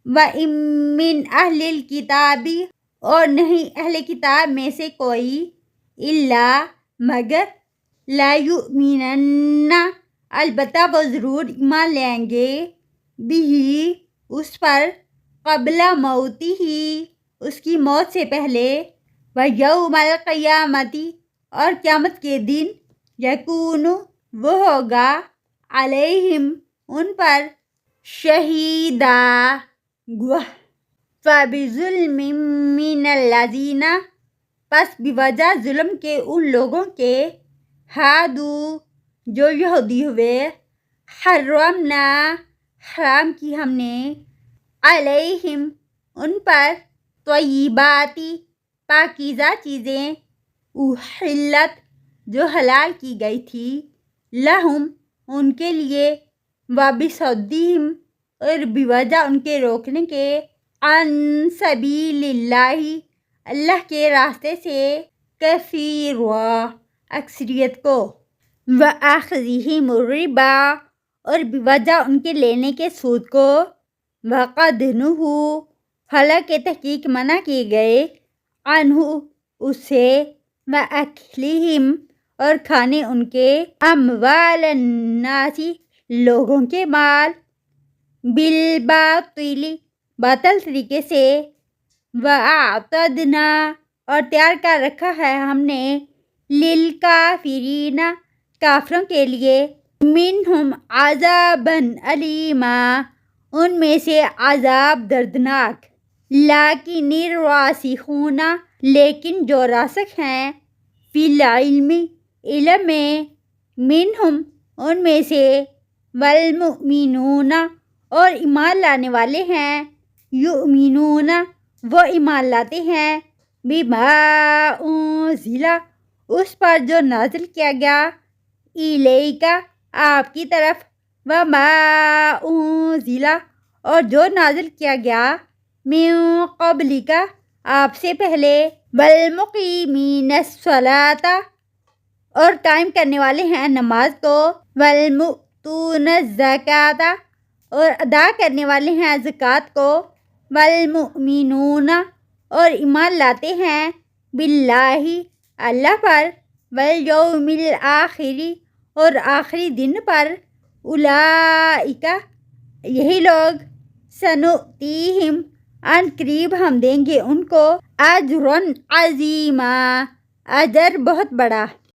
وَإِن مِّنْ أَهْلِ الْكِتَابِ اور نہیں اہل کتاب میں سے کوئی الا مگر لا یؤمنن البتہ وہ ضرور ایمان لائیں گے بھی اس پر قبل موتہ اس کی موت سے پہلے ویوم القیامت اور قیامت کے دن یکون وہ ہوگا علیہم ان پر شہیدا گواہ فبظلم من الذین پس بوجہ ظلم کے ان لوگوں کے ہادو جو یہودی ہوئے حرمنا حرام کی ہم نے علیہم ان پر طیباتی پاکیزہ چیزیں احلت جو حلال کی گئی تھی لہم ان کے لیے وبصدہم اور بوجہ ان کے روکنے کے عن سبیل اللہ اللہ کے راستے سے کثیر اکثریت کو وَأَخْذِهِمُ الرِّبَا اور بوجہ ان کے لینے کے سود کو وَقَدْ نُہُوا حالانکہ تحقیق منع کیے گئے عنہ اس سے وَأَكْلِهِمْ اور کھانے ان کے اموال الناس لوگوں کے مال بالباطل باطل طریقے سے وَأَعْتَدْنَا اور تیار کر رکھا ہے ہم نے للکافرین کافروں کے لیے منہم عذابًا علیما ان میں سے عذاب دردناک لیکن الراسخون لیکن جو راسخ ہیں فی العلم علم میں منہم ان میں سے والمؤمنون اور ایمان لانے والے ہیں یؤمنون وہ ایمان لاتے ہیں بما انزل اس پر جو نازل کیا گیا الیک آپ کی طرف وما انزل اور جو نازل کیا گیا من قبلک آپ سے پہلے والمقیمین الصلاۃ اور قائم کرنے والے ہیں نماز کو والمؤتون الزکاۃ اور ادا کرنے والے ہیں زکوٰۃ کو والمؤمنون اور ایمان لاتے ہیں باللہ اللہ پر والیوم الآخر اور آخری دن پر اولئک یہی لوگ سنؤتیہم ان قریب ہم دیں گے ان کو اجرا عظیما اجر بہت بڑا